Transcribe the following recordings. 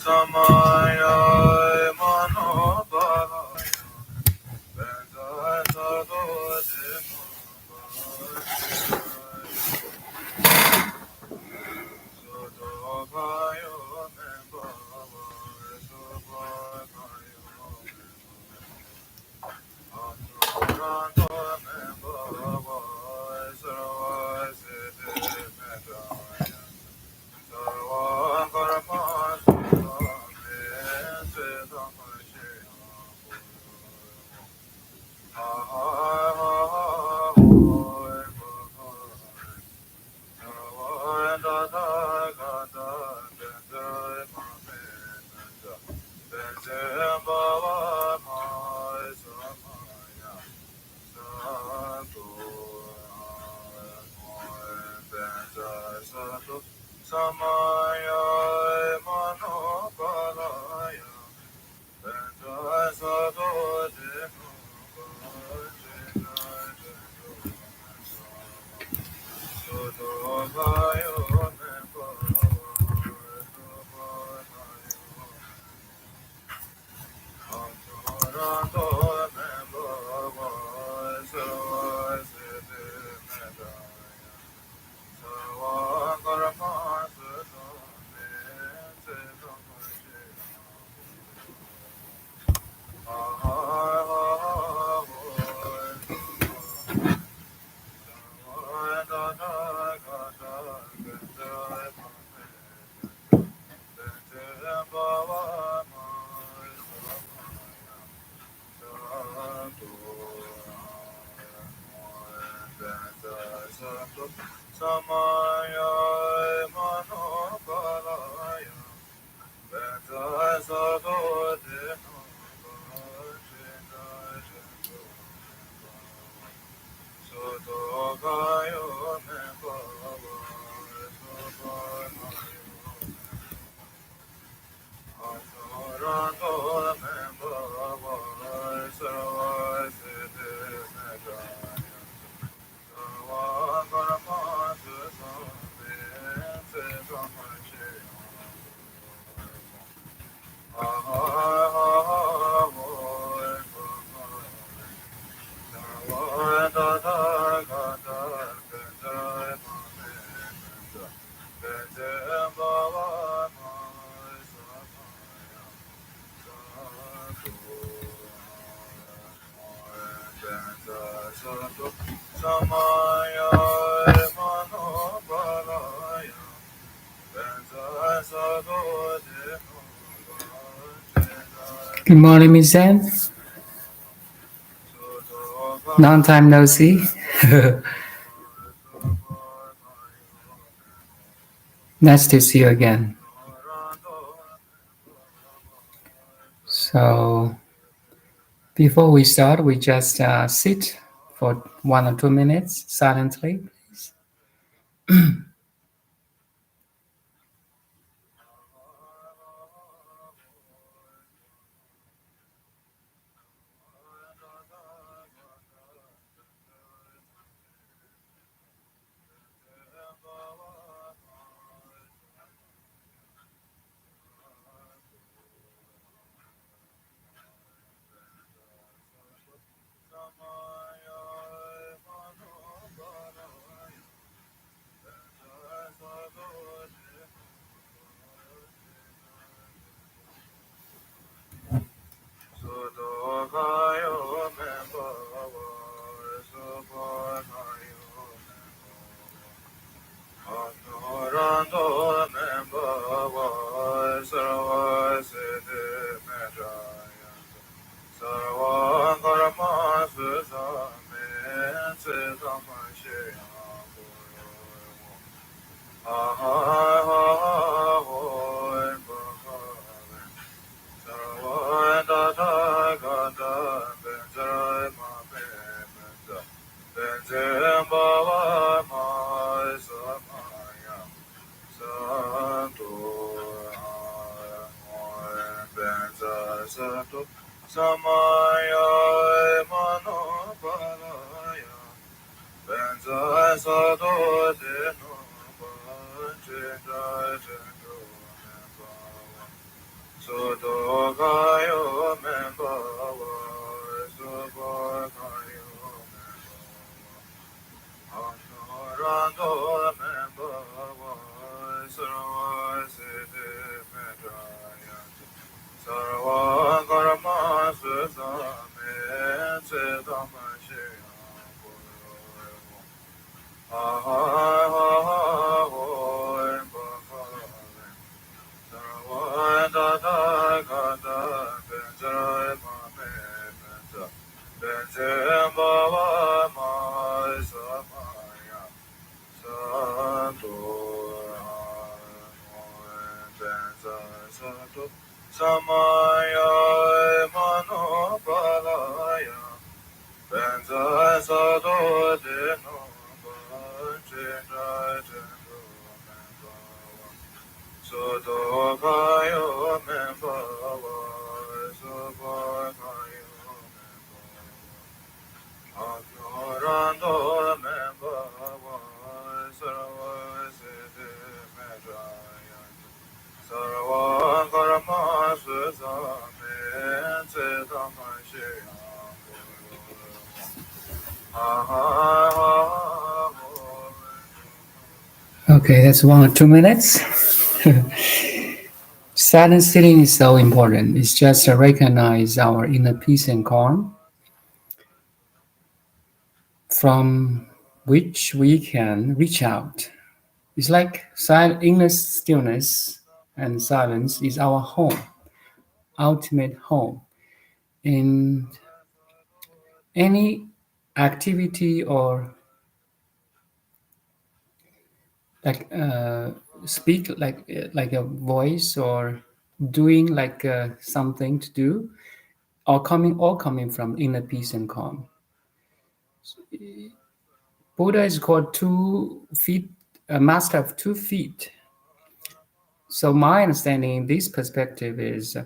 Samaya Manopalaya Bendaya Sadodeno Sotobayo Membava Sotobayo Anurando Membava Sarvasiti Medaya Samaya Manopalaya Bendaya Sadodeno Sotobayo Anurando Membava Sarvasiti Medaya Samaya Manopalaya Bendaya Sadodeno Sotobayo Membava Anurando Membava Sarvasiti Medaya Samaya Manopalaya Bendaya Sadodeno Good morning, Miss Anne. Long time no see. Nice to see you again. So, before we start, we just sit for 1 or 2 minutes silently, please. Anurando Membava Sarvasiti Medaya Sarvangaramasusame Siddhamashaya Ahai Bhagavad Sarvadadagada Benjai Mame Benjai Bhava Mai Samaya Santo Benjai Santo Samaya Manopalaya Benjai Santo Deno Benjai Santo Sotokayo Membawa, Sotokayo Membawa, Honorando Membawa, Sarvasiti Medrayati, Sarva Karma Sudame, Siddhamashya Guru, Aha, aha, Om Bhagavate, Sarvada Gata, Benjai Mame, Benja, Benjai Baba Ma Samaya, Santo, Benja, Santo, Samaya, Manopalaya, Benza Sado Deno Banchindra Jendo Membawa Soto Kayo Membawa Soto Kayo Membawa Agnorando Membawa Sarva Siddhi Medrayati Sarva Karma Sudhame Siddhamashya Okay, that's 1 or 2 minutes. Silent sitting is so important. It's just to recognize our inner peace and calm, from which we can reach out. It's like inner stillness and silence is our home, ultimate home. In any activity or like speak like a voice or doing like something to do, or coming from inner peace and calm. Buddha is called 2 feet, a master of 2 feet. So my understanding in this perspective is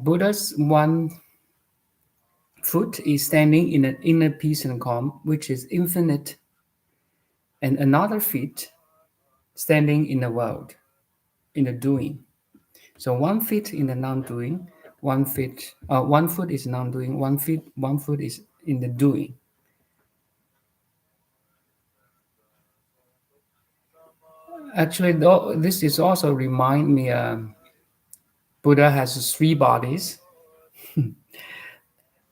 Buddha's one foot is standing in an inner peace and calm, which is infinite, and another feet standing in the world, in the doing. So 1 feet in the non-doing, 1 foot is non-doing, 1 foot is in the doing. Actually, this is also remind me. Buddha has 3 bodies,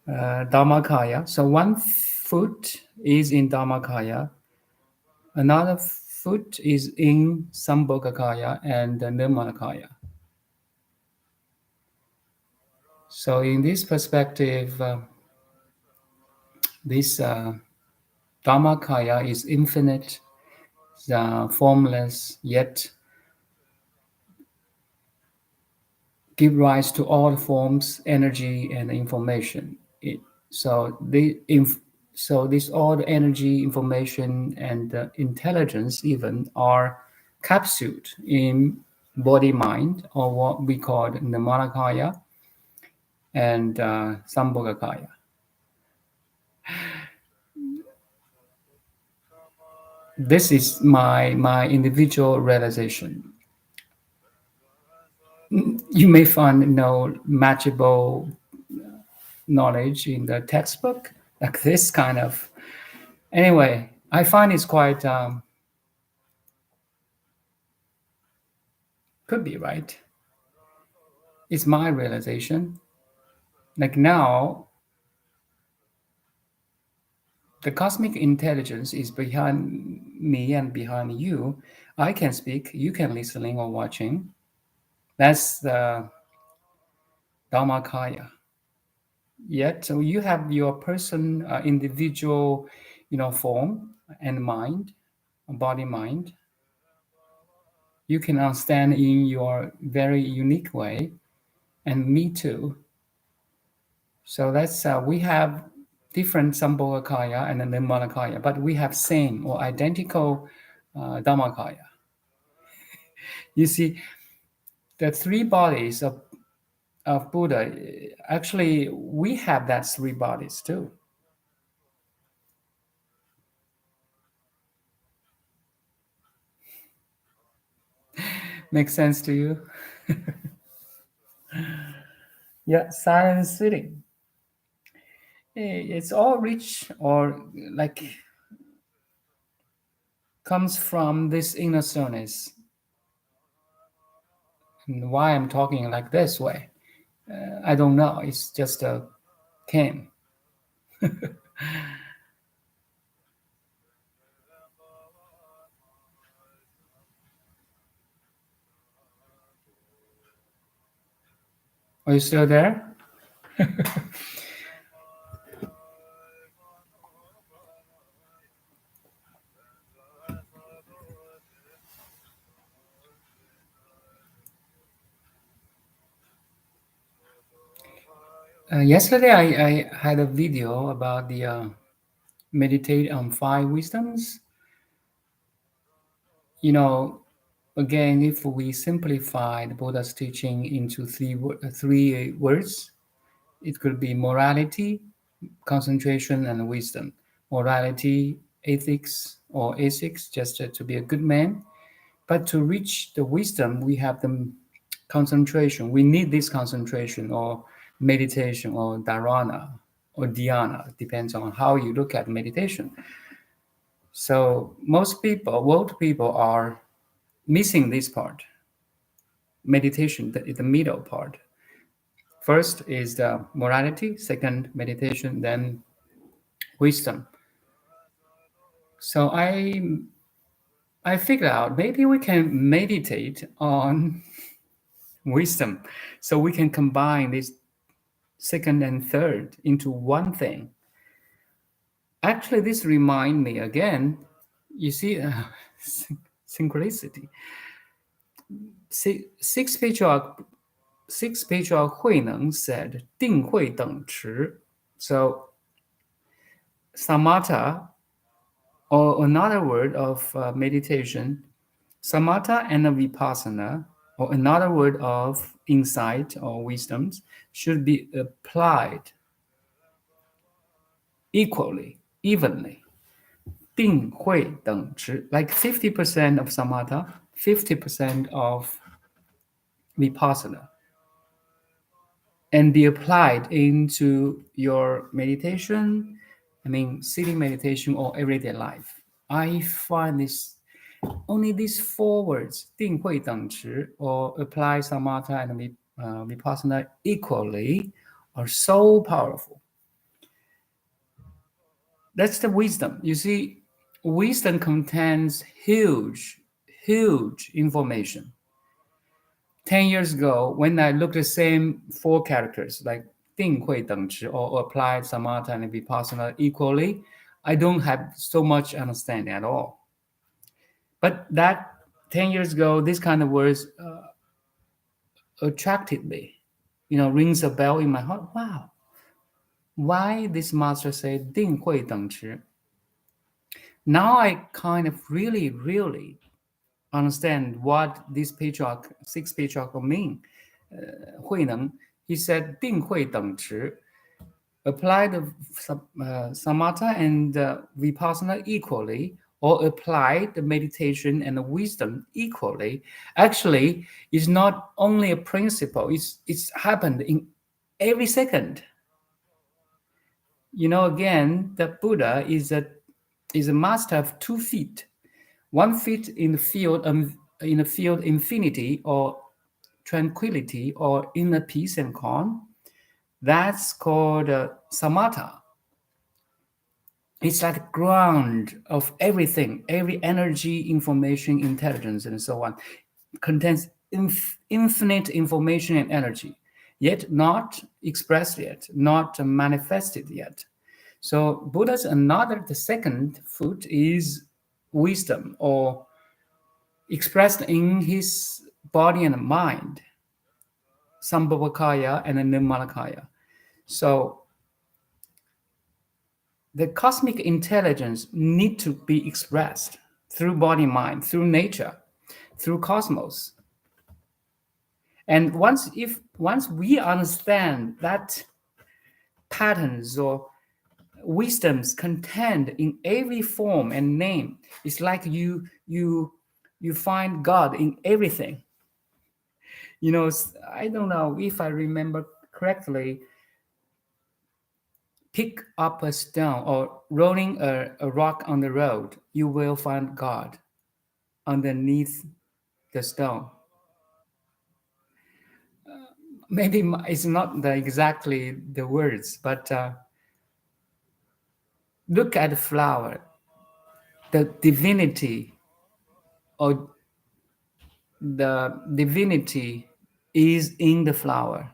Dharmakaya. So 1 foot is in Dharmakaya, another foot is in Sambhogakaya and Nirmanakaya. So in this perspective, this Dharmakaya is infinite, formless, yet give rise to all forms, energy, and information. So so this all the energy, information, and intelligence even are capsuled in body mind, or what we call the Nirmanakaya and Sambhogakaya. This is my individual realization. You may find no matchable knowledge in the textbook like this kind of. Anyway, I find it's quite could be right. It's my realization. Like now, the cosmic intelligence is behind me and behind you. I can speak, you can listening or watching. That's the Dharmakaya. Yet, so you have your person, individual, form and mind, body mind. You can understand in your very unique way, and me too. So that's we have different Sambhogakaya and then Nirmanakaya, but we have same or identical Dhammakaya. You see, the 3 bodies of Buddha, actually, we have that 3 bodies too. Makes sense to you? Yeah, silent sitting. It's all rich or like comes from this inner stillness. And why I'm talking like this way, I don't know. It's just a came. Are you still there? Yesterday, I had a video about the meditate on five wisdoms. You know, again, if we simplify the Buddha's teaching into three words, it could be morality, concentration, and wisdom. Morality, ethics, or ethics, just to be a good man. But to reach the wisdom, we have the concentration. We need this concentration or meditation or dharana or dhyana, depends on how you look at meditation. So most people, world people are missing this part, meditation, the middle part. First is the morality, second meditation, then wisdom. So I figured out maybe we can meditate on wisdom, so we can combine this second and third into one thing. Actually, this remind me again. You see, synchronicity. Six patriarch Hui Neng said, 定慧等持. So samatha, or another word of meditation, samatha and vipassana, or another word of insight or wisdoms, should be applied equally, evenly. 定慧等持, like 50% of samatha, 50% of vipassana, and be applied into your meditation, I mean, sitting meditation or everyday life. I find this only these four words, 定慧等持, or apply samatha and vipassana equally, are so powerful. That's the wisdom. You see, wisdom contains huge, huge information. 10 years ago, when I looked at the same four characters, like 定慧等持 or applied samatha and vipassana equally, I don't have so much understanding at all. But that 10 years ago, this kind of words attracted me, rings a bell in my heart. Wow, why this master said 定慧等持? Now I kind of really, really understand what this patriarch, six patriarch mean. Hui Neng, he said 定慧等持, apply the samatha and vipassana equally, or apply the meditation and the wisdom equally. Actually, it's not only a principle, it's happened in every second. Again, the Buddha is a master of 2 feet. 1 feet in the field infinity or tranquility or inner peace and calm. That's called samatha. It's like ground of everything, every energy, information, intelligence, and so on. It contains infinite information and energy, yet not expressed yet, not manifested yet. So Buddha's the second foot is wisdom, or expressed in his body and mind, Sambhavakaya and Nirmanakaya. So the cosmic intelligence need to be expressed through body mind, through nature, through cosmos. And once we understand that patterns or wisdoms contained in every form and name, it's like you find God in everything. I don't know if I remember correctly. Pick up a stone or rolling a rock on the road, you will find God underneath the stone. Maybe it's not exactly the words, but look at the flower. The divinity or the divinity is in the flower.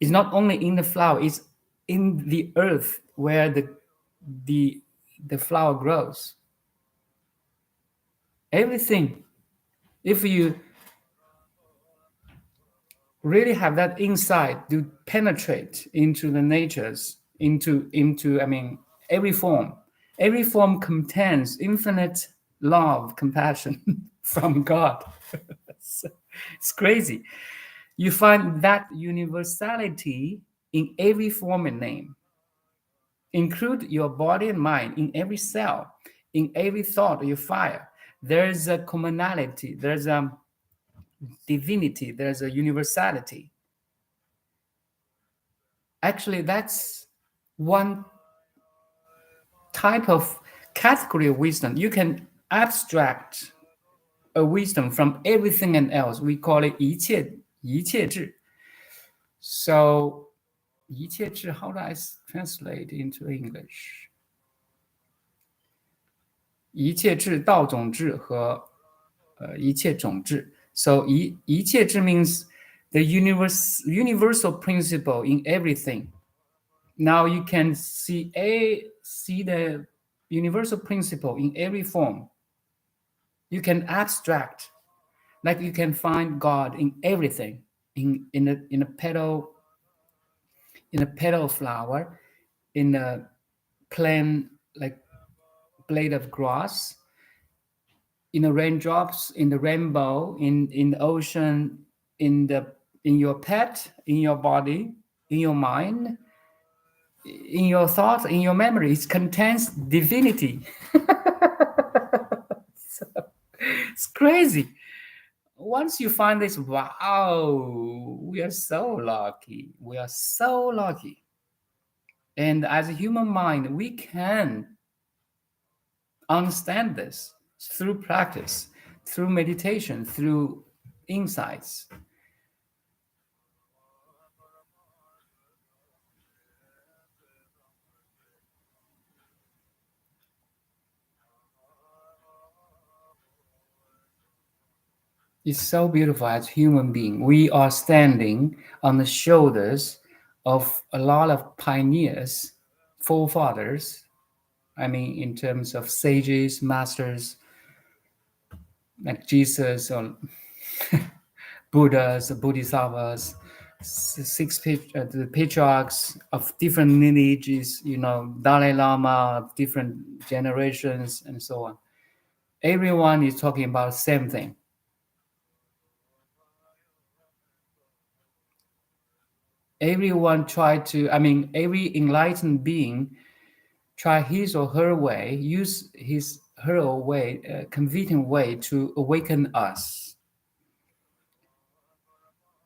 It's not only in the flower, it's in the earth where the the flower grows. Everything. If you really have that insight to penetrate into the natures, into I mean every form contains infinite love, compassion from God. So, it's crazy. You find that universality in every form and name. Include your body and mind in every cell, in every thought you fire. There's a commonality, there's a divinity, there's a universality. Actually, that's one type of category of wisdom. You can abstract a wisdom from everything and else. We call it 一切智. So 一切智, how do I translate into English? 一切智道种智和一切种智. So 一切智 means the universal principle in everything. Now you can see the universal principle in every form. You can abstract, like you can find God in everything, in a petal flower, in a plain like blade of grass, in the raindrops, in the rainbow, in the ocean, in your pet, in your body, in your mind, in your thoughts, in your memory. It contains divinity. So, it's crazy. Once you find this, wow, we are so lucky. We are so lucky. And as a human mind, we can understand this through practice, through meditation, through insights. It's so beautiful as human being. We are standing on the shoulders of a lot of pioneers, forefathers. I mean, in terms of sages, masters, like Jesus or Buddhas, Bodhisattvas, the patriarchs of different lineages, Dalai Lama, different generations, and so on. Everyone is talking about the same thing. Everyone every enlightened being try his or her way, use her or way, convenient way to awaken us.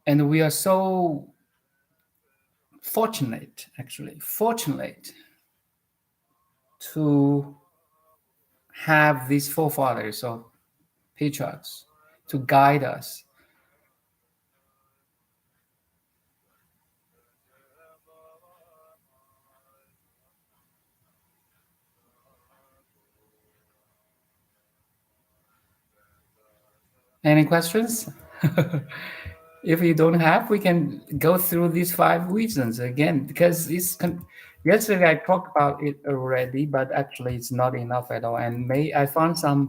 And we are so fortunate to have these forefathers or patriarchs to guide us. Any questions? If you don't have, we can go through these 5 reasons again, because yesterday I talked about it already, but actually it's not enough at all. And I found some,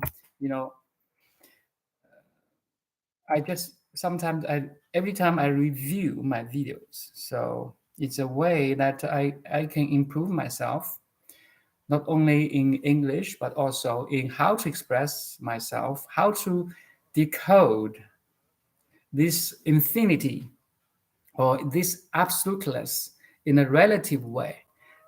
I just sometimes every time I review my videos, so it's a way that I can improve myself, not only in English but also in how to express myself, how to decode this infinity or this absoluteness in a relative way.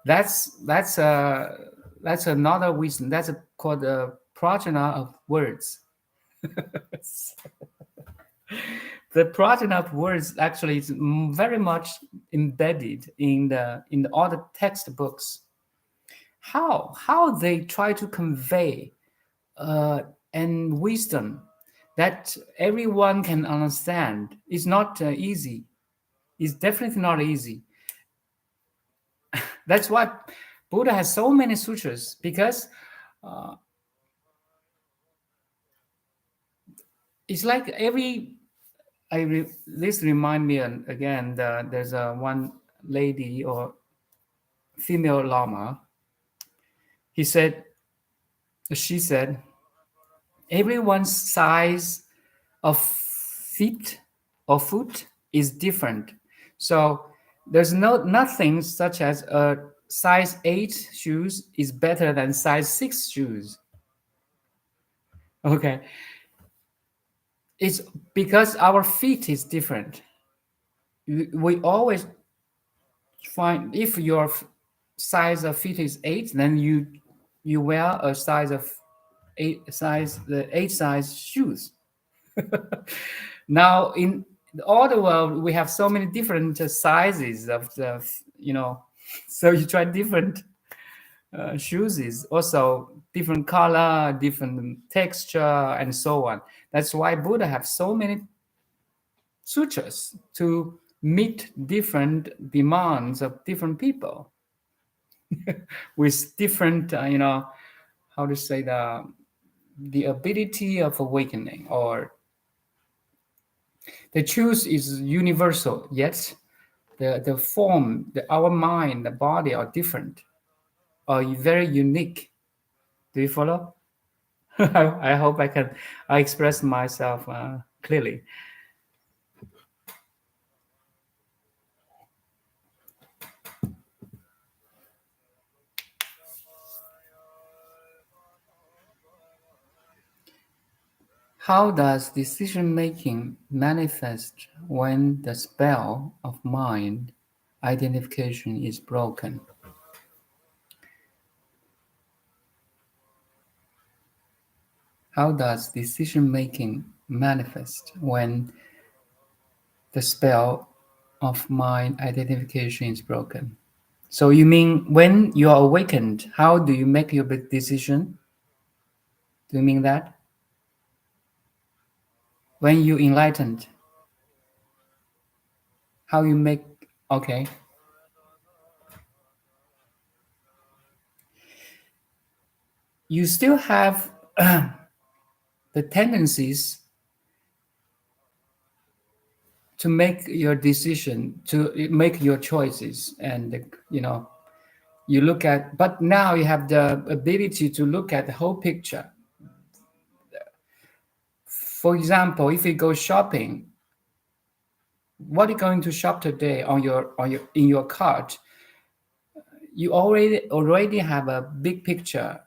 That's another wisdom. That's called the prajna of words. The pattern of words actually is very much embedded in all the textbooks. How they try to convey uh, and wisdom that everyone can understand is not easy. It's definitely not easy. That's why Buddha has so many sutras, because uh, it's like this remind me again. There's a one lady or female lama. He said, she said, everyone's size of feet or foot is different. So there's nothing such as a size 8 shoes is better than size 6 shoes. Okay, it's because our feet is different. We always find, if your size of feet is 8, then you wear a size of 8 size, the 8 size shoes. Now in all the world we have so many different sizes of the, so you try different shoes, is also different color, different texture, and so on. That's why Buddha have so many sutras to meet different demands of different people with different, how to say, the ability of awakening, or the truth is universal, yet the form, our mind, the body are different, are very unique. Do you follow? I hope I express myself clearly. How does decision making manifest when the spell of mind identification is broken? How does decision making manifest when the spell of mind identification is broken? So you mean when you are awakened, how do you make your decision? Do you mean that? When you enlightened, how you make, okay. You still have the tendencies to make your decision, to make your choices, and you look at, but now you have the ability to look at the whole picture. For example, if you go shopping, what are you going to shop today on your in your cart? You already have a big picture.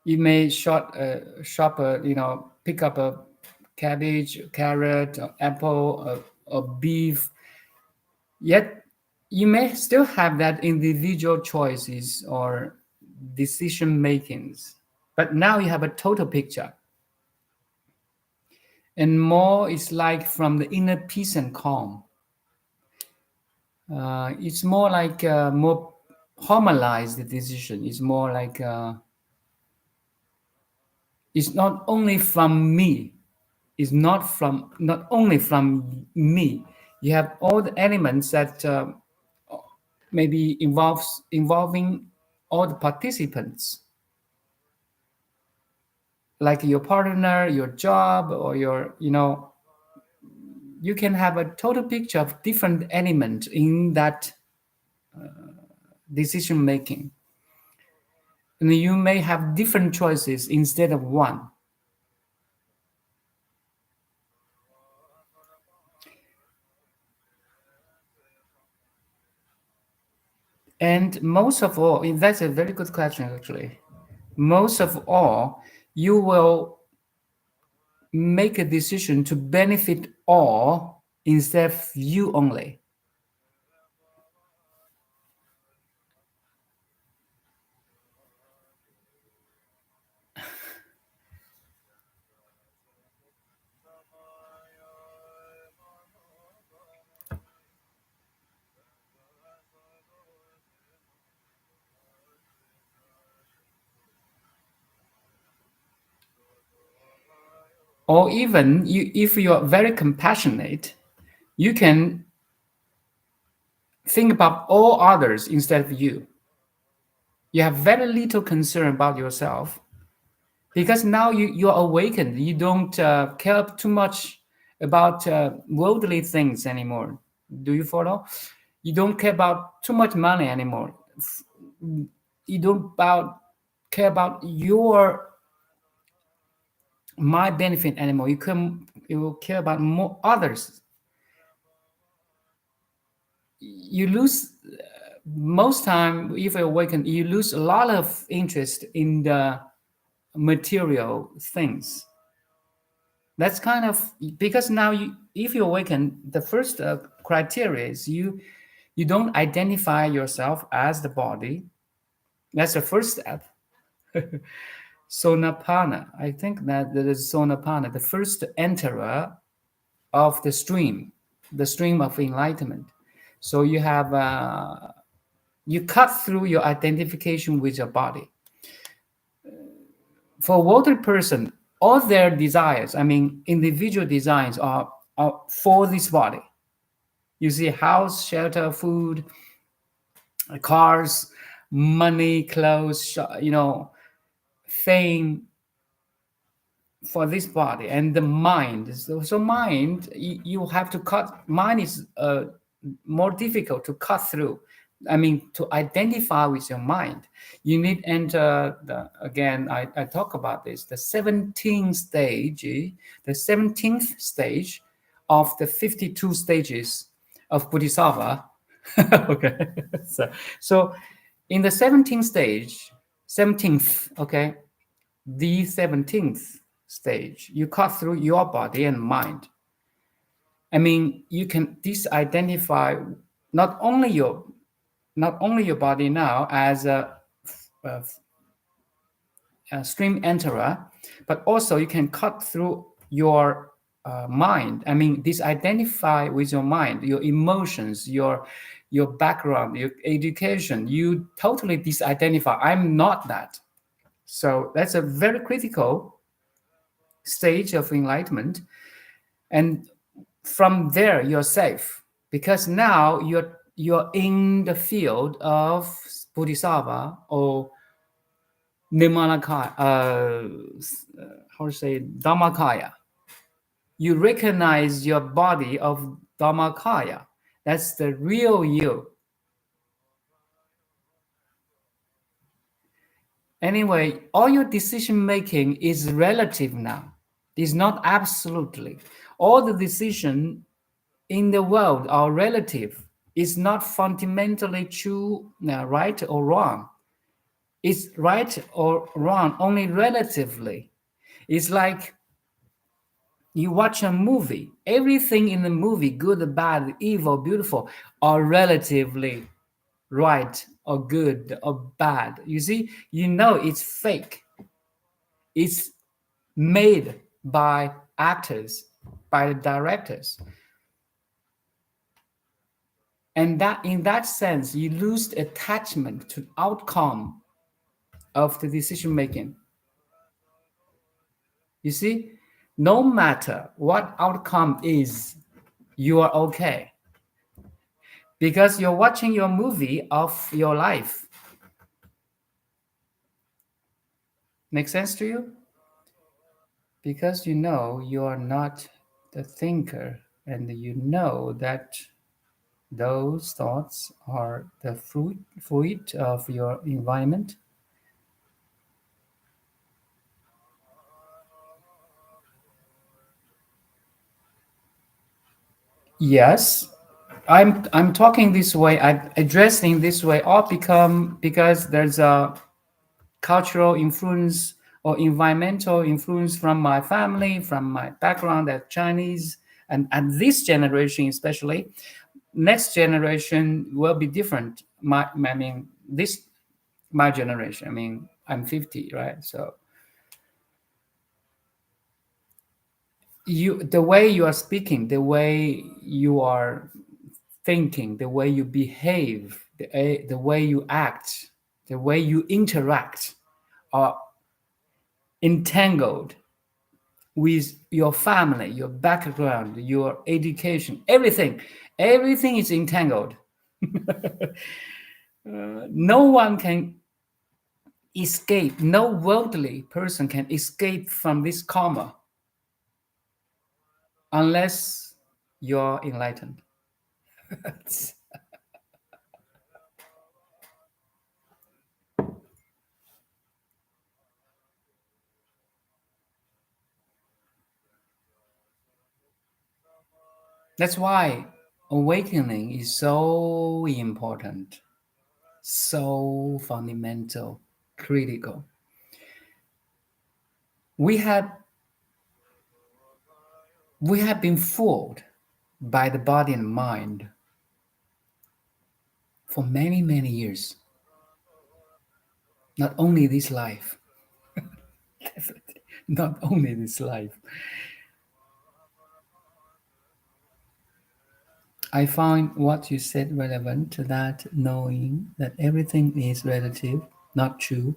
You may shop a, pick up a cabbage, carrot, apple, or beef. Yet you may still have that individual choices or decision makings, but now you have a total picture. And more is like from the inner peace and calm. It's more like more harmonized decision. It's more like it's not only from me. It's not only from me. You have all the elements that maybe involving all the participants, like your partner, your job, or your, you can have a total picture of different elements in that decision making, and you may have different choices instead of one. And most of all, and that's a very good question actually. Most of all, you will make a decision to benefit all instead of you only. Or even you, if you are very compassionate, you can think about all others instead of you. You have very little concern about yourself because now you're awakened. You don't care too much about worldly things anymore. Do you follow? You don't care about too much money anymore. You don't about care about your my benefit anymore. You will care about more others. You lose most time if you awaken, you lose a lot of interest in the material things. That's kind of because now you, if you awaken, the first criteria is you don't identify yourself as the body. That's the first step. Sonapana. I think that there is sonapana, the first enterer of the stream of enlightenment. So you have you cut through your identification with your body. For a water person, all their desires, I mean, individual desires are for this body. You see, house, shelter, food, cars, money, clothes, fame, for this body and the mind. So mind, you have to cut. Mind is more difficult to cut through. I mean, to identify with your mind, you need enter the again. I talk about this. The 17th stage, the 17th stage of the 52 stages of Bodhisattva. Okay, so in the 17th stage, 17th, okay, the 17th stage, you cut through your body and mind. I mean, you can disidentify not only your body now as a, a stream enterer, but also you can cut through your mind. I mean, disidentify with your mind, your emotions, your background, your education. You totally disidentify. I'm not that. So that's a very critical stage of enlightenment. And from there, you're safe because now you're in the field of Bodhisattva or Nimanakaya, how to say, Dhammakaya. You recognize your body of Dhammakaya. That's the real you. Anyway, all your decision making is relative now. It's not absolutely. All the decision in the world are relative. It's not fundamentally true, right or wrong. It's right or wrong only relatively. It's like you watch a movie. Everything in the movie, good, bad, evil, beautiful, are relatively right or good or bad. You see, you know it's fake. It's made by actors, by the directors. And that in that sense, you lose attachment to outcome of the decision making. You see, no matter what outcome is, you are okay because you're watching your movie of your life. Make sense to you? Because you know you are not the thinker, and you know that those thoughts are the fruit of your environment. Yes, I'm talking this way. I'm addressing this way. All become because there's a cultural influence or environmental influence from my family, from my background as Chinese, and this generation especially. Next generation will be different. I mean, this my generation. I mean, I'm 50, right? So the way you are speaking, the way you are thinking, the way you behave, the way you act, the way you interact are entangled with your family, your background, your education, everything is entangled. No one can escape, no worldly person can escape from this karma unless you're enlightened. That's why awakening is so important, so fundamental, critical. We have we have been fooled by the body and mind for many, many years. Not only this life, not only this life. I find what you said relevant, that knowing that everything is relative, not true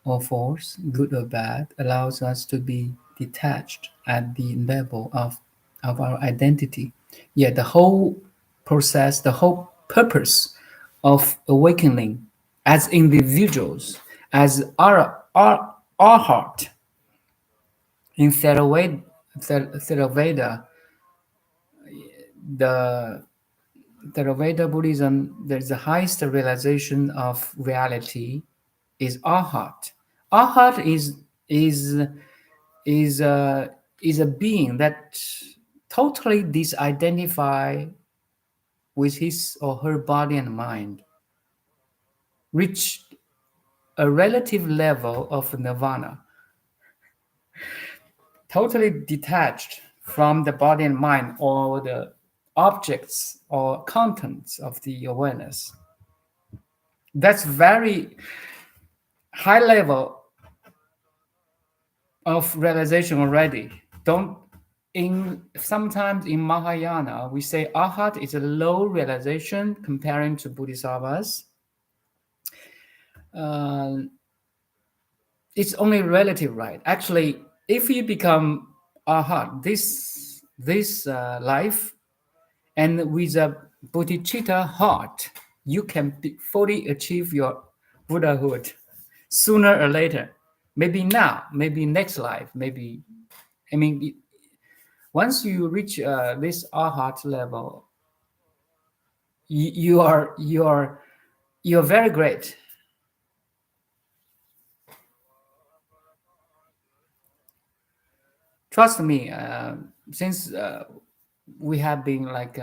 or false, good or bad, allows us to be detached at the level of our identity. Yet the whole process, the whole purpose of awakening as individuals, as our heart, in Theraveda, the Theravada Buddhism, there's the highest realization of reality is our heart. Our heart is is a being that totally disidentify with his or her body and mind, reach a relative level of nirvana, totally detached from the body and mind or the objects or contents of the awareness. That's very high level of realization already. Don't in sometimes in Mahayana we say arhat is a low realization comparing to bodhisattvas. Uh, it's only relative, right? Actually, if you become arhat this life and with a bodhicitta heart, you can fully achieve your Buddhahood sooner or later. Maybe now, maybe next life, maybe. I mean, once you reach this arhat level, you're very great. Trust me. Since we have been like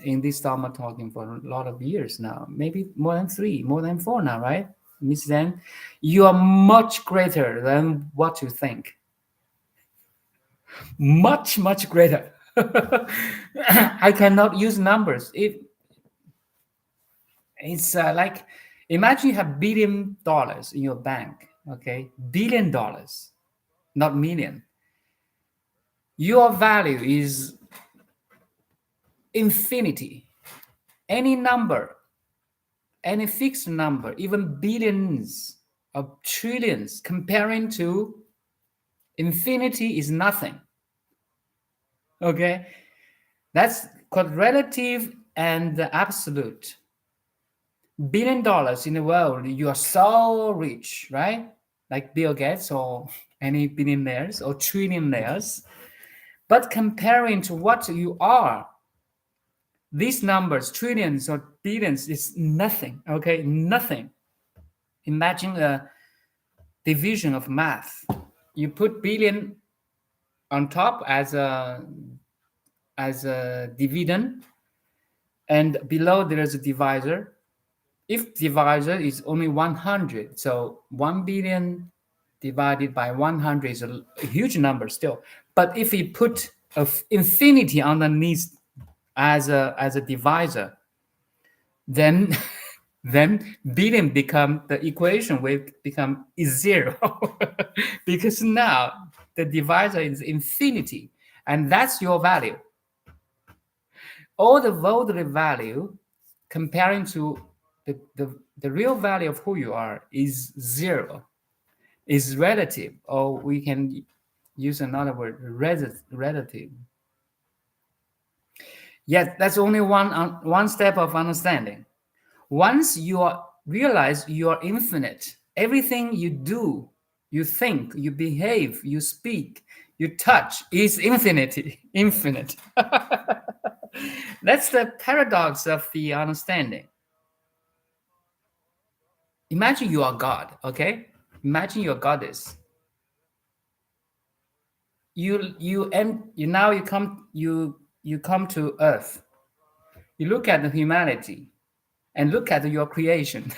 in this Dharma talking for a lot of years now, maybe more than three, more than four now, right, Miss Zen? You are much greater than what you think. Much, much greater. I cannot use numbers. It's like imagine you have $1 billion in your bank, okay? $1 billion, not million. Your value is infinity. Any number, any fixed number, even billions of trillions, comparing to infinity is nothing. Okay? That's called relative and absolute. $1 billion in the world, you are so rich, right? Like Bill Gates or any billionaires or trillionaires. But comparing to what you are, these numbers, trillions or billions, is nothing. Okay, nothing. Imagine a division of math. You put billion on top as a dividend, and below there is a divisor. If divisor is only 100, so 1 billion divided by 100 is a huge number still. But if we put infinity underneath as a divisor, then then billion become the equation will become is zero because now the divisor is infinity, and that's your value. All the worldly value comparing to the real value of who you are is zero, is relative, or we can use another word, relative. Yet that's only one step of understanding. Once realize you are infinite, everything you do, you think, you behave, you speak, you touch is infinity, infinite. That's the paradox of the understanding. Imagine you are God, okay? Imagine you're goddess. You come to earth. You look at the humanity and look at your creation.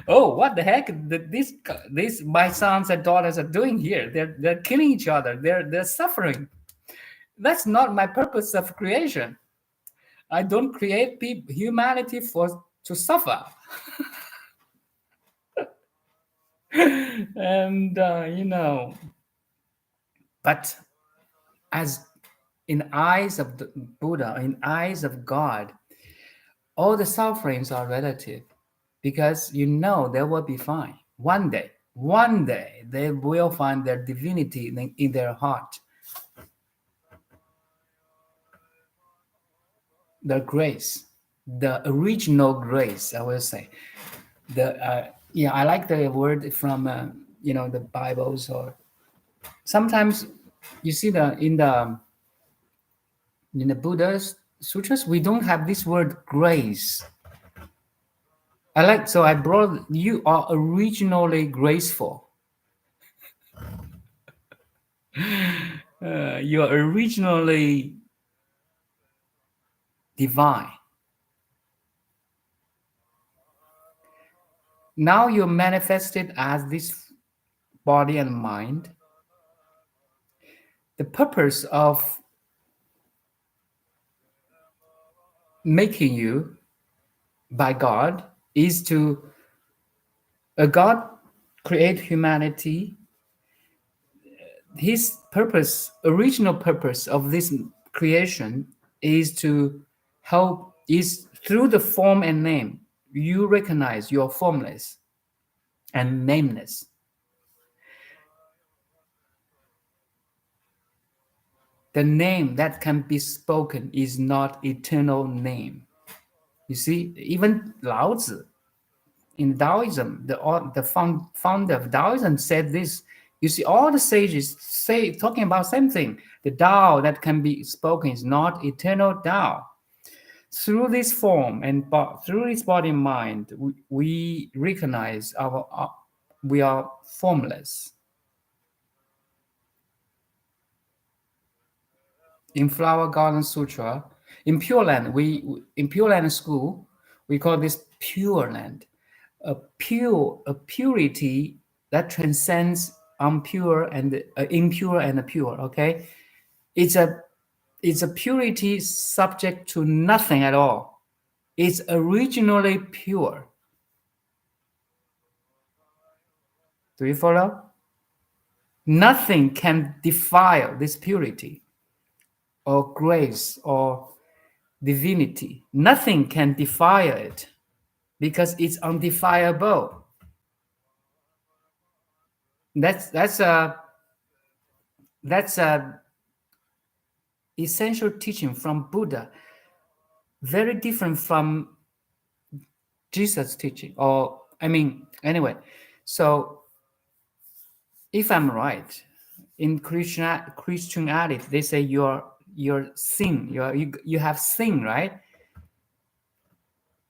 Oh, what the heck? These my sons and daughters are doing here? They're killing each other. They're suffering. That's not my purpose of creation. I don't create humanity to suffer. And but as in eyes of the Buddha, in eyes of God, all the sufferings are relative, because they will be fine. One day they will find their divinity in their heart, the grace, the original grace, I will say. I like the word from the Bibles, or sometimes you see in the Buddha's sutras, we don't have this word grace. I brought, you are originally graceful. You are originally divine. Now you're manifested as this body and mind. The purpose of making you by God is to God create humanity. His purpose, original purpose of this creation is to help, is through the form and name. You recognize your formless and nameless. The name that can be spoken is not eternal name. You see, even Lao Tzu in Taoism, the founder of Taoism said this. You see, all the sages talking about same thing. The Tao that can be spoken is not eternal Tao. Through this form and through this body and mind, we recognize we are formless. In Flower Garden Sutra, in Pure Land, in Pure Land school, we call this Pure Land, a purity that transcends impure and pure. Okay, it's a purity subject to nothing at all. It's originally pure. Do you follow? Nothing can defile this purity or grace or divinity. Nothing can defile it because it's undefiable. That's a essential teaching from Buddha, very different from Jesus' teaching. Anyway, so if I'm right, in Christianity, they say you're sin, you have sin, right?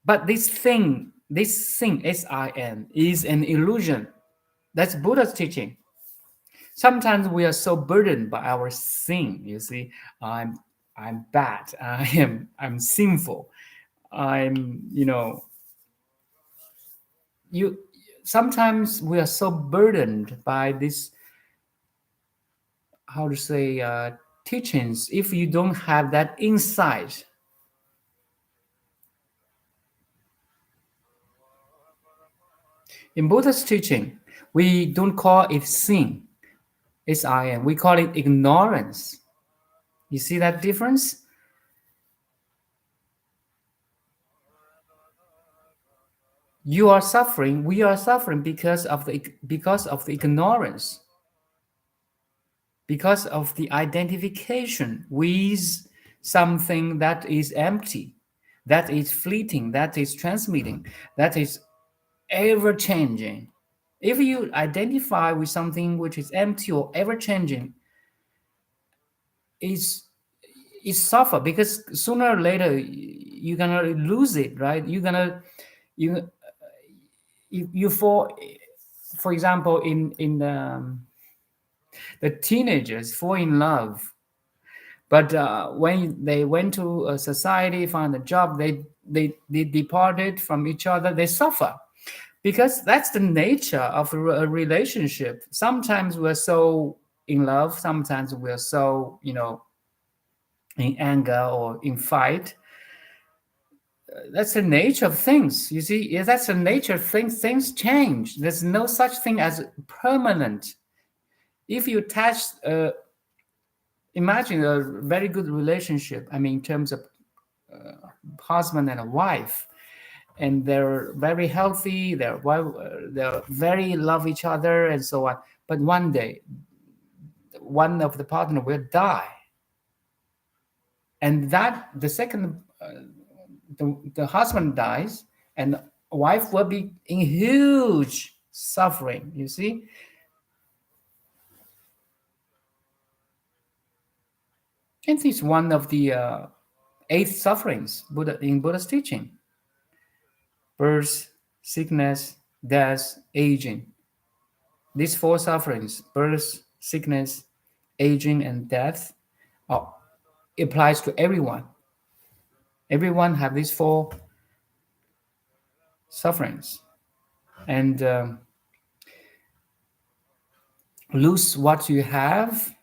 But this sin, sin, is an illusion. That's Buddha's teaching. Sometimes we are so burdened by our sin. You see, I'm bad. I'm sinful. Sometimes we are so burdened by this, how to say, teachings. If you don't have that insight, in Buddha's teaching, we don't call it sin. S-I-N. We call it ignorance. You see that difference? You are suffering, we are suffering because of the ignorance, because of the identification with something that is empty, that is fleeting, that is transmitting, that is ever changing. If you identify with something which is empty or ever changing, is suffer, because sooner or later you're gonna lose it, right? You you for example, in the teenagers fall in love, but when they went to a society, found a job, they departed from each other, they suffer, because that's the nature of a relationship. Sometimes we're so in love, sometimes we're so, in anger or in fight. That's the nature of things. You see, yeah, that's the nature of things. Things change. There's no such thing as permanent. If you attach, imagine a very good relationship. I mean, in terms of husband and a wife, and they're very healthy. They're very love each other and so on. But one day, one of the partner will die, and that the second, the husband dies, and wife will be in huge suffering. You see, and this is one of the eight sufferings in Buddha's teaching: birth, sickness, death, aging. These four sufferings, birth, sickness, aging, and death, are, applies to everyone. Everyone have these four sufferings, and lose what you have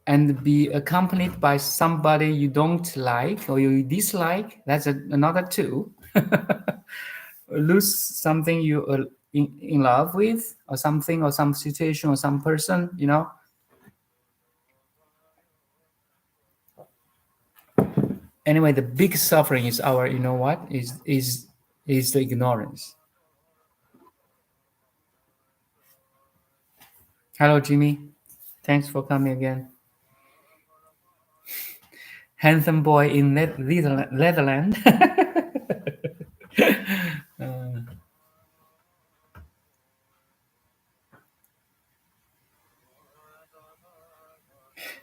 and be accompanied by somebody you don't like or you dislike. That's another two. Lose something you are in love with, or something, or some situation, or some person. Anyway, the big suffering is our, what is the ignorance. Hello, Jimmy. Thanks for coming again. Handsome boy in Netherlands.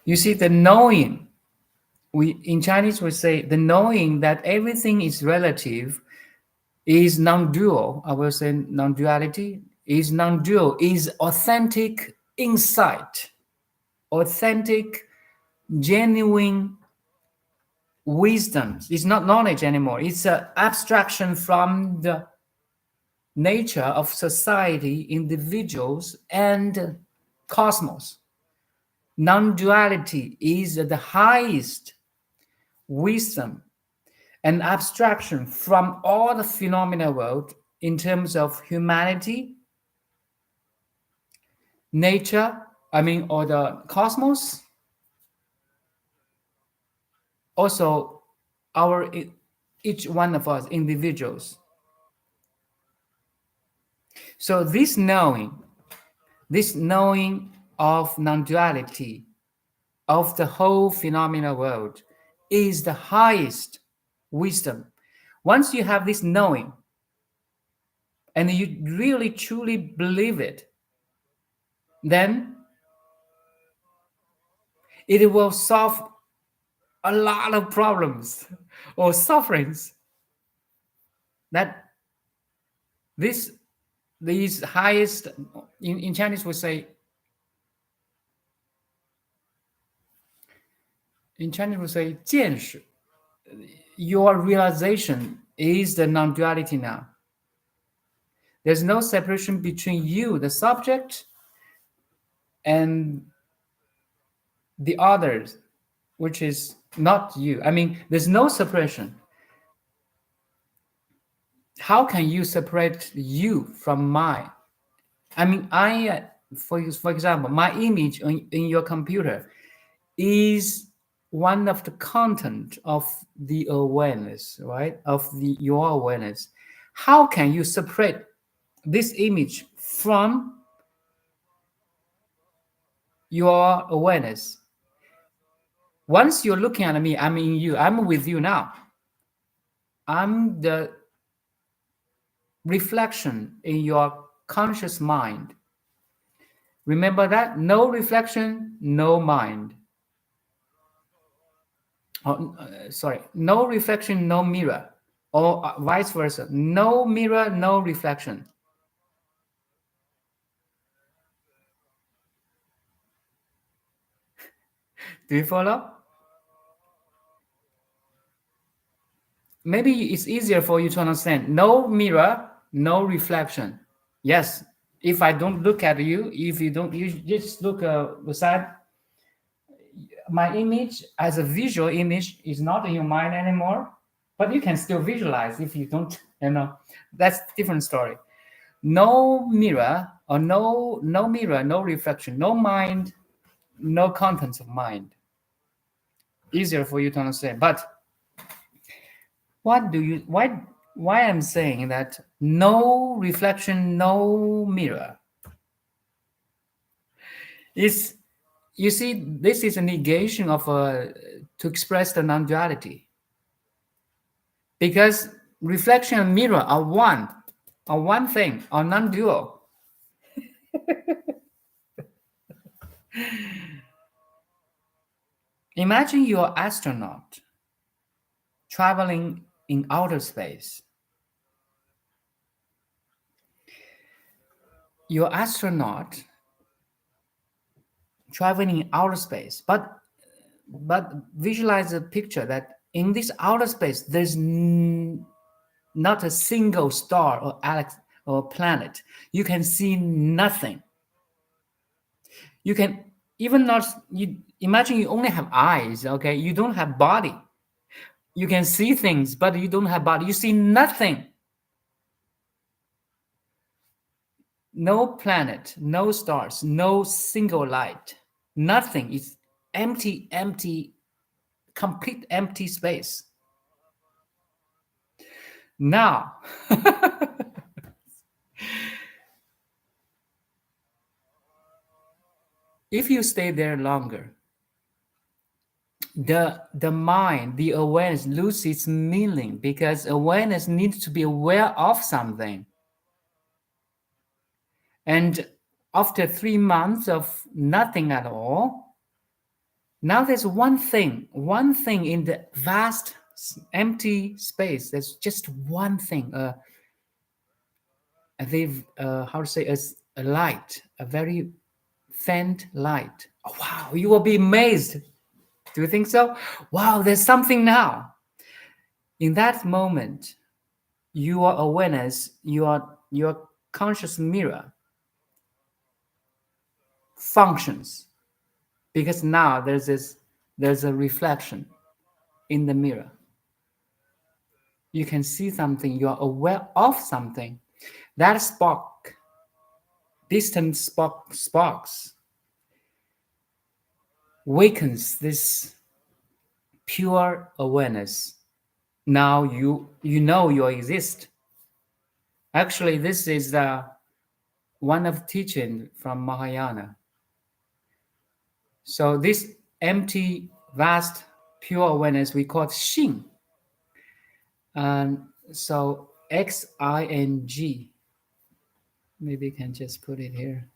You see, the knowing, we in Chinese we say the knowing that everything is relative is non-dual. I will say non-duality is non-dual, is authentic insight, authentic, genuine wisdom. It's not knowledge anymore. It's an abstraction from the nature of society, individuals, and cosmos. Non-duality is the highest wisdom and abstraction from all the phenomena world in terms of humanity, nature, or the cosmos, also our each one of us individuals. So this knowing of non-duality of the whole phenomena world is the highest wisdom. Once you have this knowing and you really truly believe it, then it will solve a lot of problems or sufferings that these highest, in Chinese we say, jian shi. Your realization is the non-duality now. There's no separation between you, the subject, and the others, which is not you. There's no separation. How can you separate you from mine? For example, my image in your computer is one of the content of the awareness, right? Of your awareness. how can you separate this image from your awareness? Once you're looking at me, I'm in you, I'm with you now. I'm the reflection in your conscious mind. Remember that? No reflection, no mind. Oh, sorry, no reflection, no mirror, or vice versa. No mirror, no reflection. Do you follow? Maybe it's easier for you to understand. No mirror, no reflection. Yes, if I don't look at you, if you don't, you just look beside my image as a visual image is not in your mind anymore, but you can still visualize if you don't, that's different story. No mirror, or no mirror, no reflection, no mind, no contents of mind. Easier for you to understand. But why I'm saying that no reflection, no mirror is, you see, this is a negation of to express the non-duality, because reflection and mirror are one thing, are non-dual. Imagine you're an astronaut traveling in outer space. You're astronaut traveling in outer space, but visualize a picture that in this outer space there's not a single star or alex or planet. You can see nothing. You can even not, you imagine you only have eyes, okay? You don't have body. You can see things, but you don't have body. You see nothing. No planet, no stars, no single light. Nothing. It's empty, complete empty space. Now, if you stay there longer, the mind, the awareness loses its meaning, because awareness needs to be aware of something. And after 3 months of nothing at all, now there's one thing in the vast empty space. There's just one thing, how to say, a light, a very faint light. Oh, wow, you will be amazed. Do you think so? Wow, there's something now. In that moment, your awareness, your conscious mirror functions, because now there's a reflection in the mirror. You can see something, you are aware of something. That spark, distant sparks, wakens this pure awareness. Now you know you exist. Actually, this is one of teaching from Mahayana. So this empty, vast, pure awareness, we call it Xing. And so Xing, maybe you can just put it here.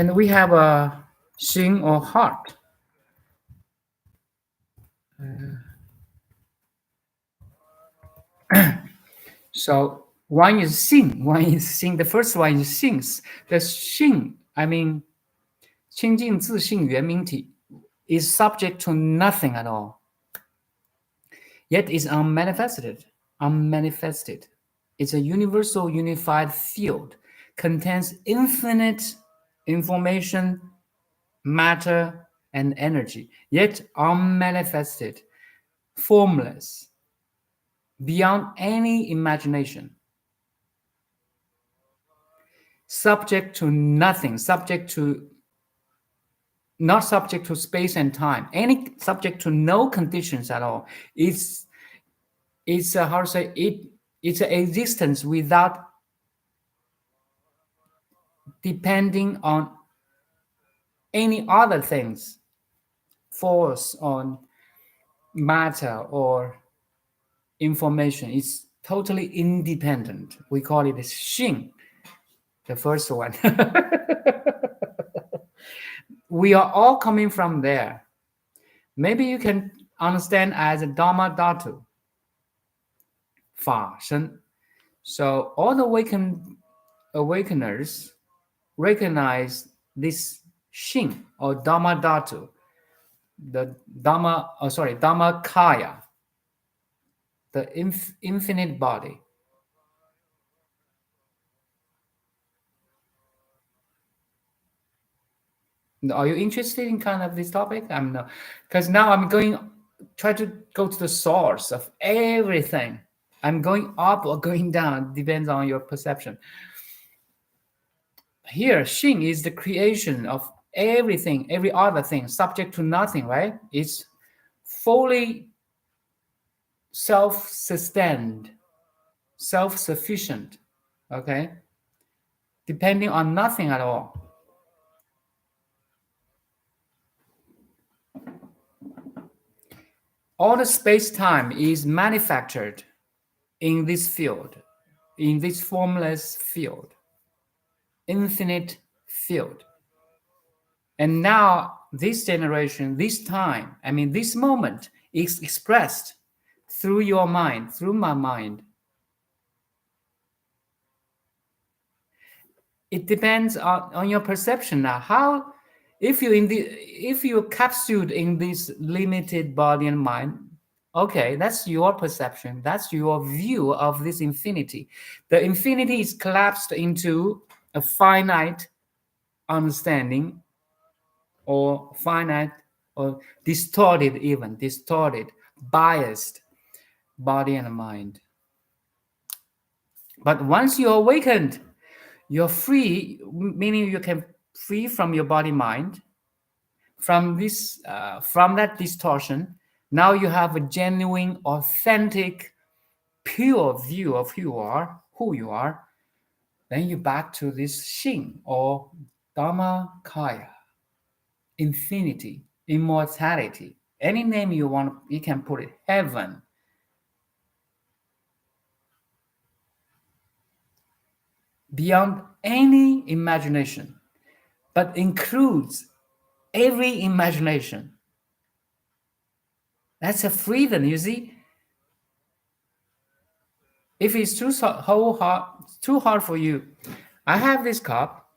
And we have a Xing, or heart. So one is Xing. The first one is Xing. The Xing, I mean, 清净自性原明体, is subject to nothing at all, yet is unmanifested. It's a universal unified field, contains infinite information, matter, and energy, yet unmanifested, formless. beyond any imagination, subject to nothing, subject to not subject to space and time, any subject to no conditions at all. It's how to say it. It's an existence without depending on any other things, force on matter or information. It's totally independent. We call it Xing, the first one. We are all coming from there. Maybe you can understand as a Dharma Dhatu, Fa Shen. So all the awakeners recognize this Xing or Dharma Dhatu, the Dharma Kaya, the infinite body. Are you interested in kind of this topic? I'm not, because now I'm going try to go to the source of everything. I'm going up or going down, depends on your perception. Here, Xing is the creation of everything, every other thing, subject to nothing, right? It's fully self-sustained, self-sufficient, okay? Depending on nothing at all. All the space-time is manufactured in this field, in this formless field, infinite field. And now this generation, this time, this moment is expressed through your mind, through my mind. It depends on your perception now. How, if you're capsuled in this limited body and mind, okay, that's your perception. That's your view of this infinity. The infinity is collapsed into a finite understanding, or finite, or distorted, biased body and mind. But once you're awakened, you're free, meaning you can free from your body mind, from that distortion. Now you have a genuine, authentic, pure view of who you are. Then you're back to this Xing or Dharmakaya, infinity, immortality. Any name you want, you can put it. Heaven. Beyond any imagination, but includes every imagination. That's a freedom, you see. If it's too hard for you, I have this cup.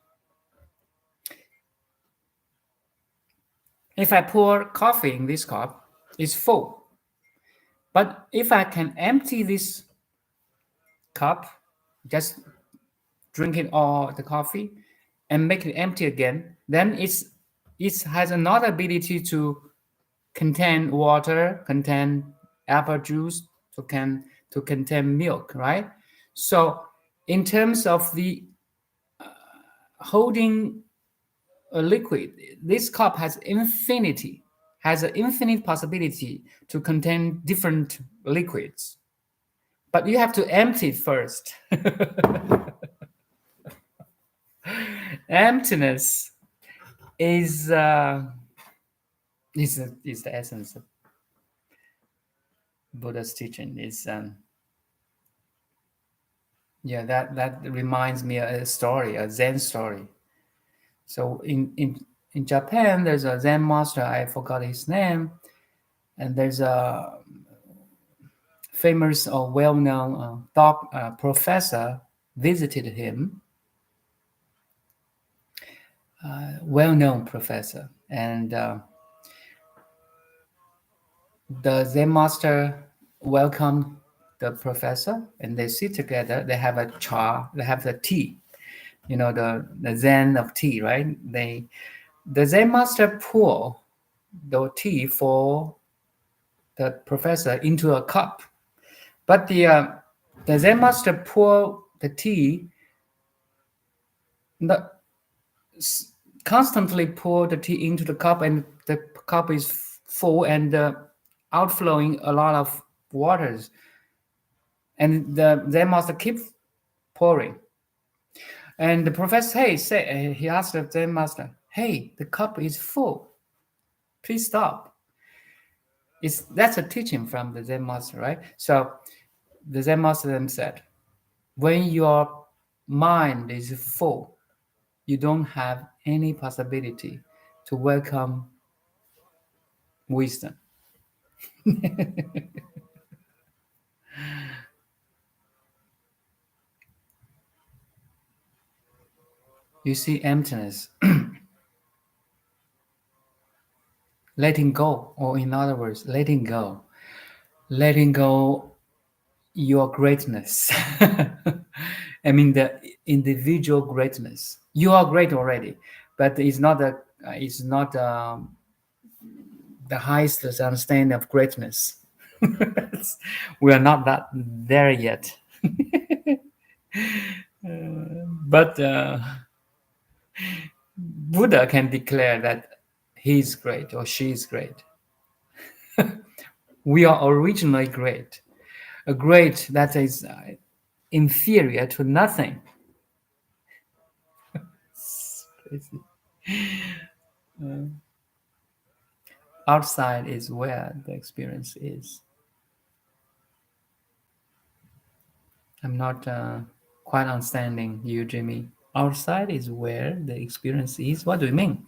If I pour coffee in this cup, it's full. But if I can empty this cup, just drink it all the coffee and make it empty again, then it has another ability to contain water, contain apple juice, to contain milk, right? So in terms of the holding a liquid, this cup has an infinite possibility to contain different liquids. But you have to empty it first. Emptiness is the essence of Buddha's teaching. Is that reminds me of a story, a Zen story. So in Japan, there's a Zen master, I forgot his name, and there's a famous or well-known professor visited him, well-known professor, and the Zen master welcomed the professor, and they sit together. They have the tea, the Zen of tea, right? The Zen master pour the tea for the professor into a cup, But the Zen master pour the tea, the, constantly pour the tea into the cup, and the cup is full and outflowing a lot of waters. And the Zen master keeps pouring. And the professor, hey, he asked the Zen master, hey, the cup is full. Please stop. That's a teaching from the Zen master, right? So the Zen master then said, when your mind is full, you don't have any possibility to welcome wisdom. You see emptiness, letting go, or in other words, letting go your greatness. I mean, the individual greatness. You are great already, but it's not the highest understanding of greatness. We are not that there yet. But Buddha can declare that he is great or she is great. We are originally great, a great that is inferior to nothing. It's crazy. Outside is where the experience is. I'm not quite understanding you, Jimmy. Outside is where the experience is. What do you mean?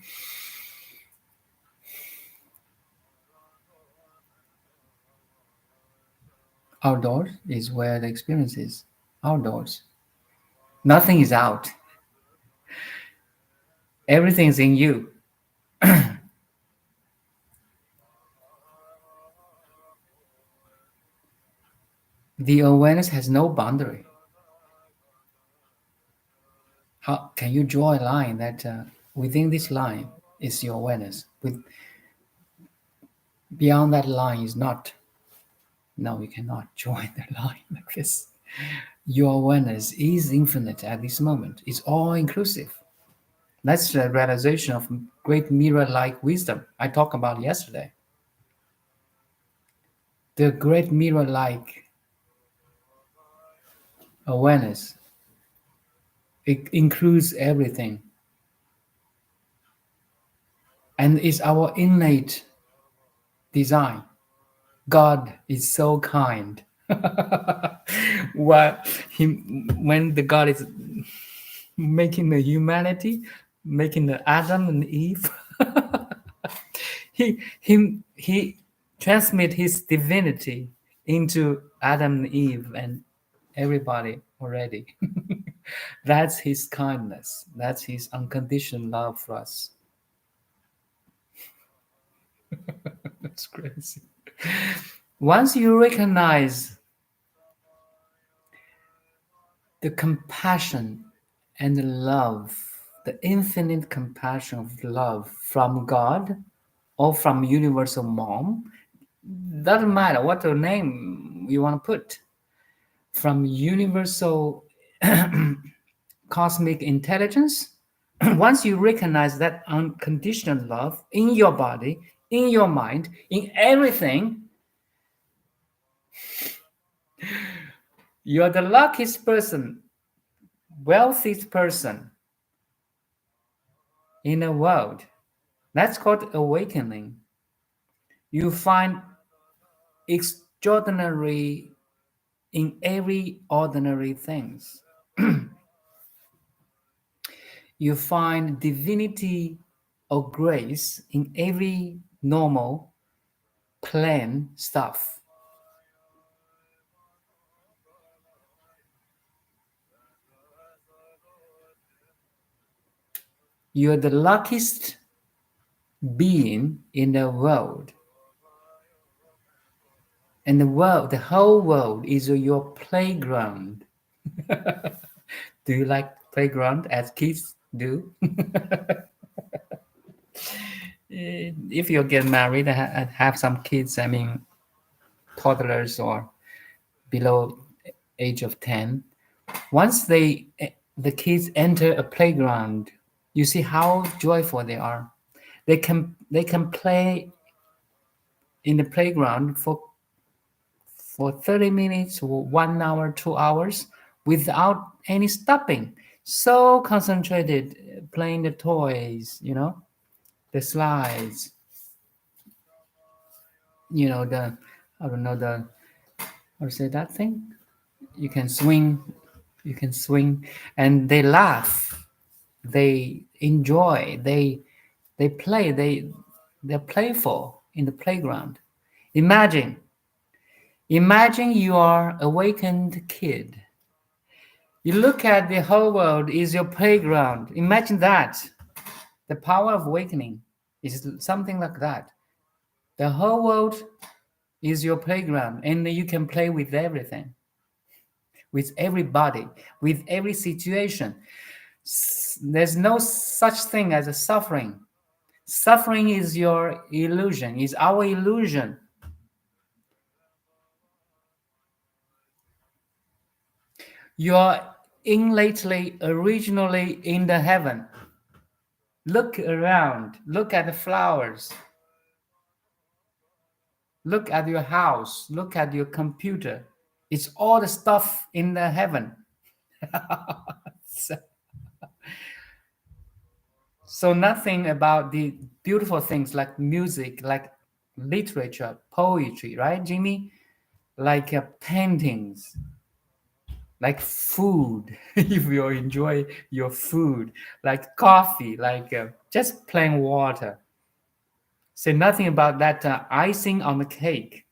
Outdoors is where the experience is. Outdoors. Nothing is out. Everything is in you. The awareness has no boundary. How can you draw a line that within this line is your awareness? With beyond that line is not. No, you cannot join the line like this. Your awareness is infinite at this moment. It's all inclusive. That's the realization of great mirror-like wisdom I talked about yesterday. The great mirror-like awareness, it includes everything, and it's our innate design. God is so kind. While when the God is making the humanity, making the Adam and Eve, he transmit his divinity into Adam and Eve and everybody already. That's his kindness. That's his unconditioned love for us. That's crazy. Once you recognize the compassion and the love, the infinite compassion of love from God or from universal mom, doesn't matter what the name you want to put, from universal cosmic intelligence. Once you recognize that unconditional love in your body, in your mind, in everything, you're the luckiest person, wealthiest person in the world. That's called awakening. You find extraordinary in every ordinary things. You find divinity or grace in every normal, plain stuff. You're the luckiest being in the world. And the whole world is your playground. Do you like playground as kids do? If you get married and have some kids, I mean, toddlers or below age of 10. Once the kids enter a playground, you see how joyful they are. They can play in the playground for 30 minutes or 1 hour, 2 hours without any stopping. So concentrated playing the toys, the slides, the, I don't know, the, how to say that thing? You can swing, you can swing, and they laugh, they enjoy, they play, they're playful in the playground. Imagine, imagine you are awakened kid. You look at the whole world is your playground. Imagine that. The power of awakening is something like that. The whole world is your playground, and you can play with everything, with everybody, with every situation. There's no such thing as a suffering. Suffering is your illusion, is our illusion. You're innately, originally in the heaven. Look around, look at the flowers, look at your house, look at your computer. It's all the stuff in the heaven. so, so nothing about the beautiful things like music, like literature, poetry, right, Jimmy? Like paintings, like food, if you enjoy your food, like coffee, like just plain water. Say nothing about that icing on the cake.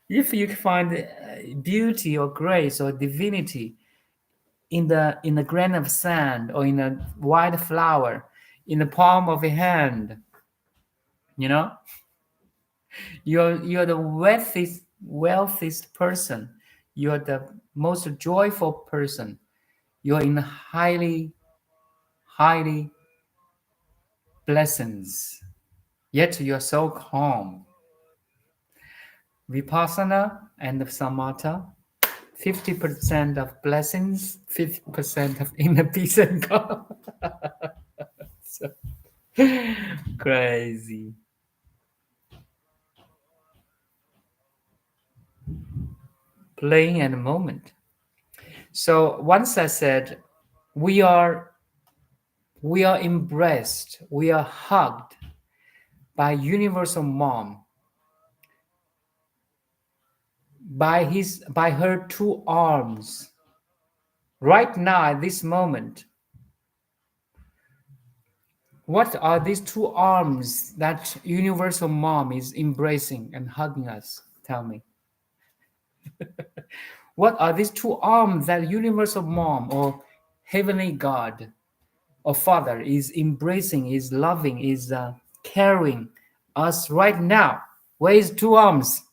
If you find beauty or grace or divinity in a grain of sand or in a white flower, in the palm of a hand, you know, you're the wealthiest person. You're the most joyful person. You're in highly blessings. Yet you're so calm. Vipassana and samatha, 50% of blessings, 50% of inner peace and calm. So, crazy. Playing in a moment. So once I said, we are we are embraced, we are hugged by universal mom, by her two arms. Right now, at this moment, what are these two arms that universal mom is embracing and hugging us? Tell me. What are these two arms that universal mom or heavenly God or Father is embracing, is loving, is carrying us right now? Where is two arms?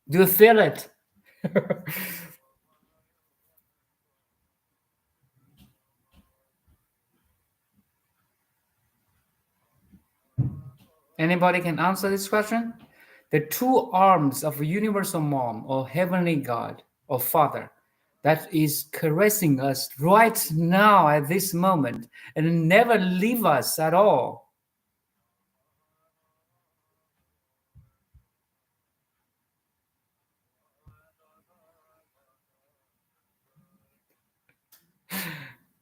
Do you feel it? Anybody can answer this question? The two arms of a universal mom or heavenly God or Father that is caressing us right now at this moment and never leave us at all.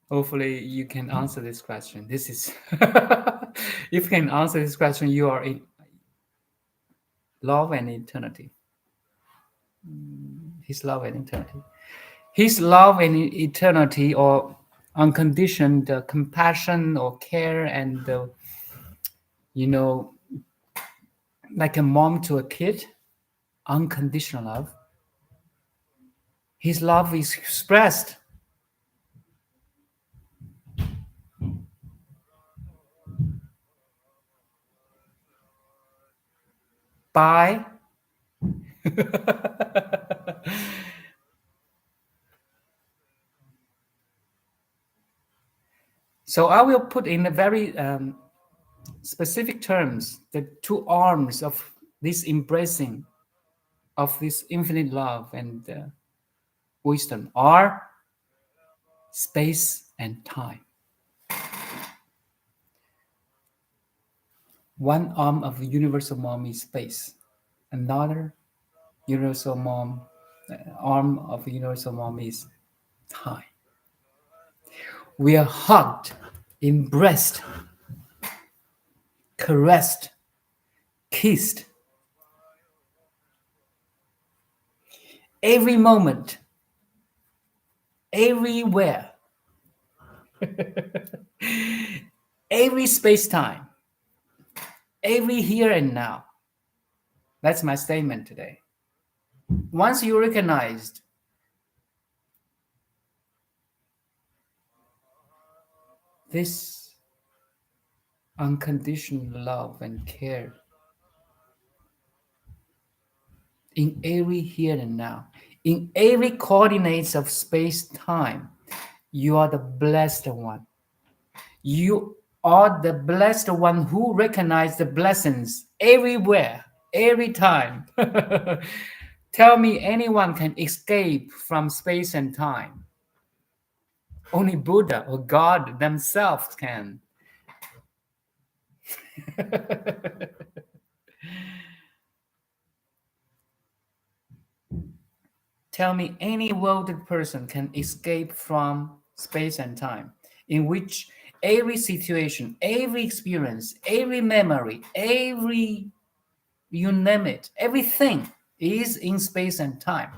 Hopefully you can answer this question. This is if you can answer this question, you are in love and eternity. His love and eternity. His love and eternity, or unconditioned compassion or care, and you know, like a mom to a kid, unconditional love. His love is expressed by so I will put in a very specific terms the two arms of this embracing of this infinite love and wisdom are space and time. One arm of the universal mom is space, another universal mom arm of the universal mom is time. We are hugged, embraced, caressed, kissed every moment, everywhere, every space time, every here and now. That's my statement today. Once you recognized this unconditioned love and care in every here and now, in every coordinates of space time, you are the blessed one. You are the blessed one who recognize the blessings everywhere, every time. Tell me anyone can escape from space and time. Only Buddha or God themselves can. Tell me any worlded person can escape from space and time, in which every situation, every experience, every memory, every, you name it, everything is in space and time.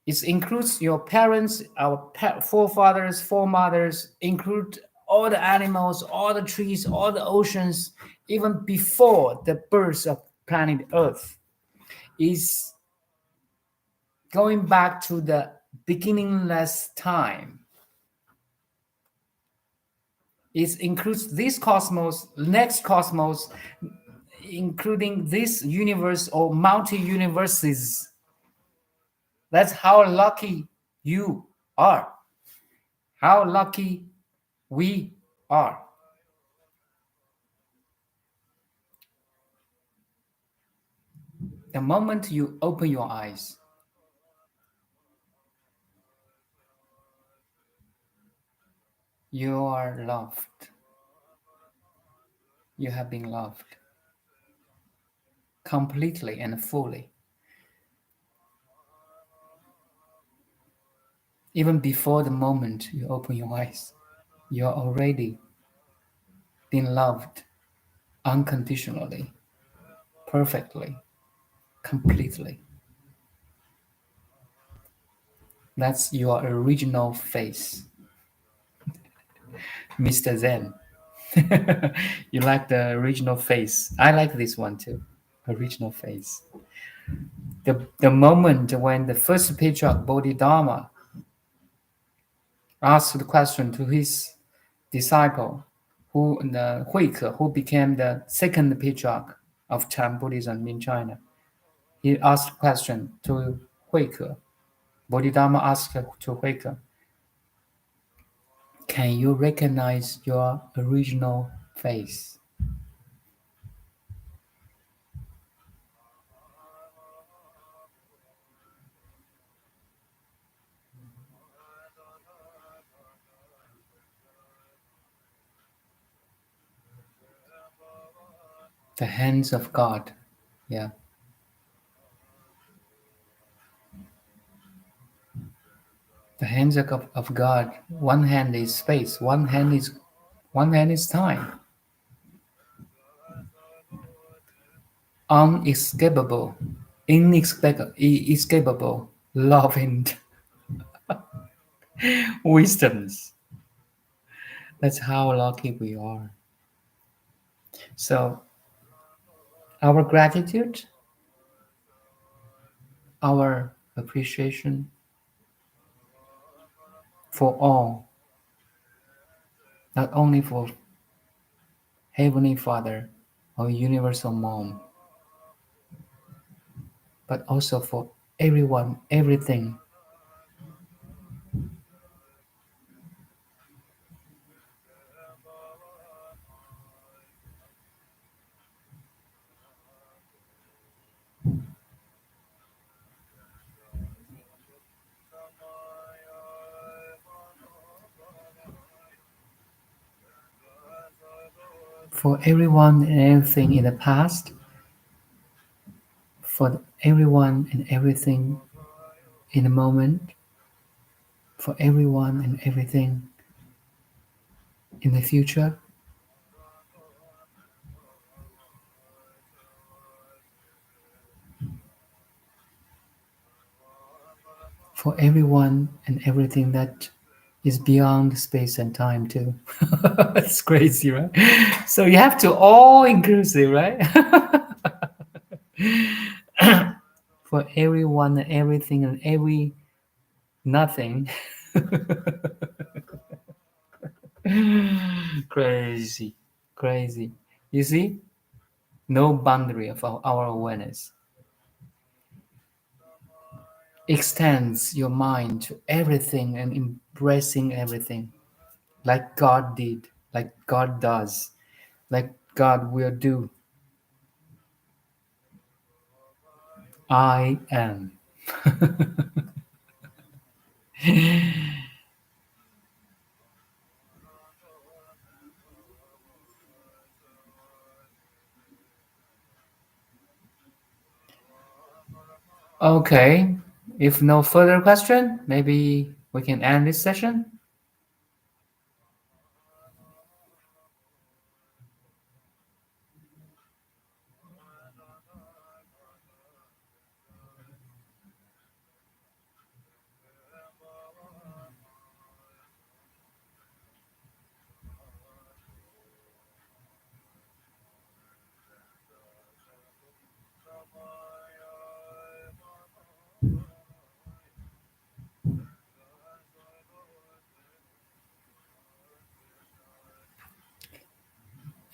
It includes your parents, our forefathers, foremothers, include all the animals, all the trees, all the oceans, even before the birth of planet Earth. Is going back to the beginningless time. It includes this cosmos, next cosmos, including this universe or multi-universes. That's how lucky you are. How lucky we are. The moment you open your eyes, you are loved. You have been loved completely and fully. Even before the moment you open your eyes, you're already been loved unconditionally, perfectly, completely. That's your original face, Mr. Zen. You like the original face. I like this one too. Original face. The moment when the first patriarch Bodhidharma asked the question to his disciple, the Huike, who became the second patriarch of Chan Buddhism in China. He asked a question to Huike. Bodhidharma asked to Huike, can you recognize your original face? The hands of God. Yeah. The hands of God. One hand is space, one hand is time. Unescapable, inescapable love and wisdoms. That's how lucky we are. So our gratitude, our appreciation for all, not only for Heavenly Father or Universal Mom, but also for everyone, everything. for everyone and everything in the past, for everyone and everything in the moment, for everyone and everything in the future, for everyone and everything that is beyond space and time too. It's crazy, right? So you have to all inclusive, right? For everyone and everything and every nothing. Crazy, crazy. You see, no boundary of our awareness extends your mind to everything and embracing everything, like God did, like God does, like God will do. I am. Okay, if no further question, maybe we can end this session.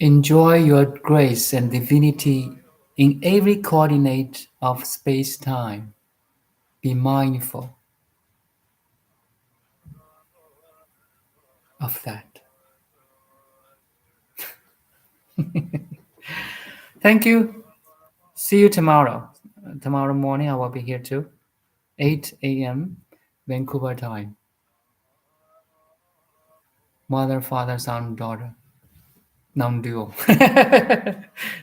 Enjoy your grace and divinity in every coordinate of space time. Be mindful of that. Thank you. See you tomorrow. Tomorrow morning, I will be here too. 8 a.m. Vancouver time. Mother, father, son, daughter. Non dual.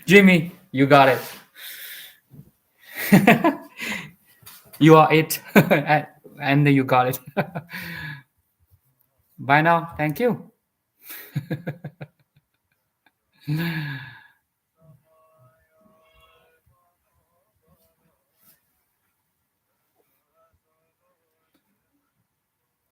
Jimmy, you got it. You are it. And you got it. Bye now. Thank you.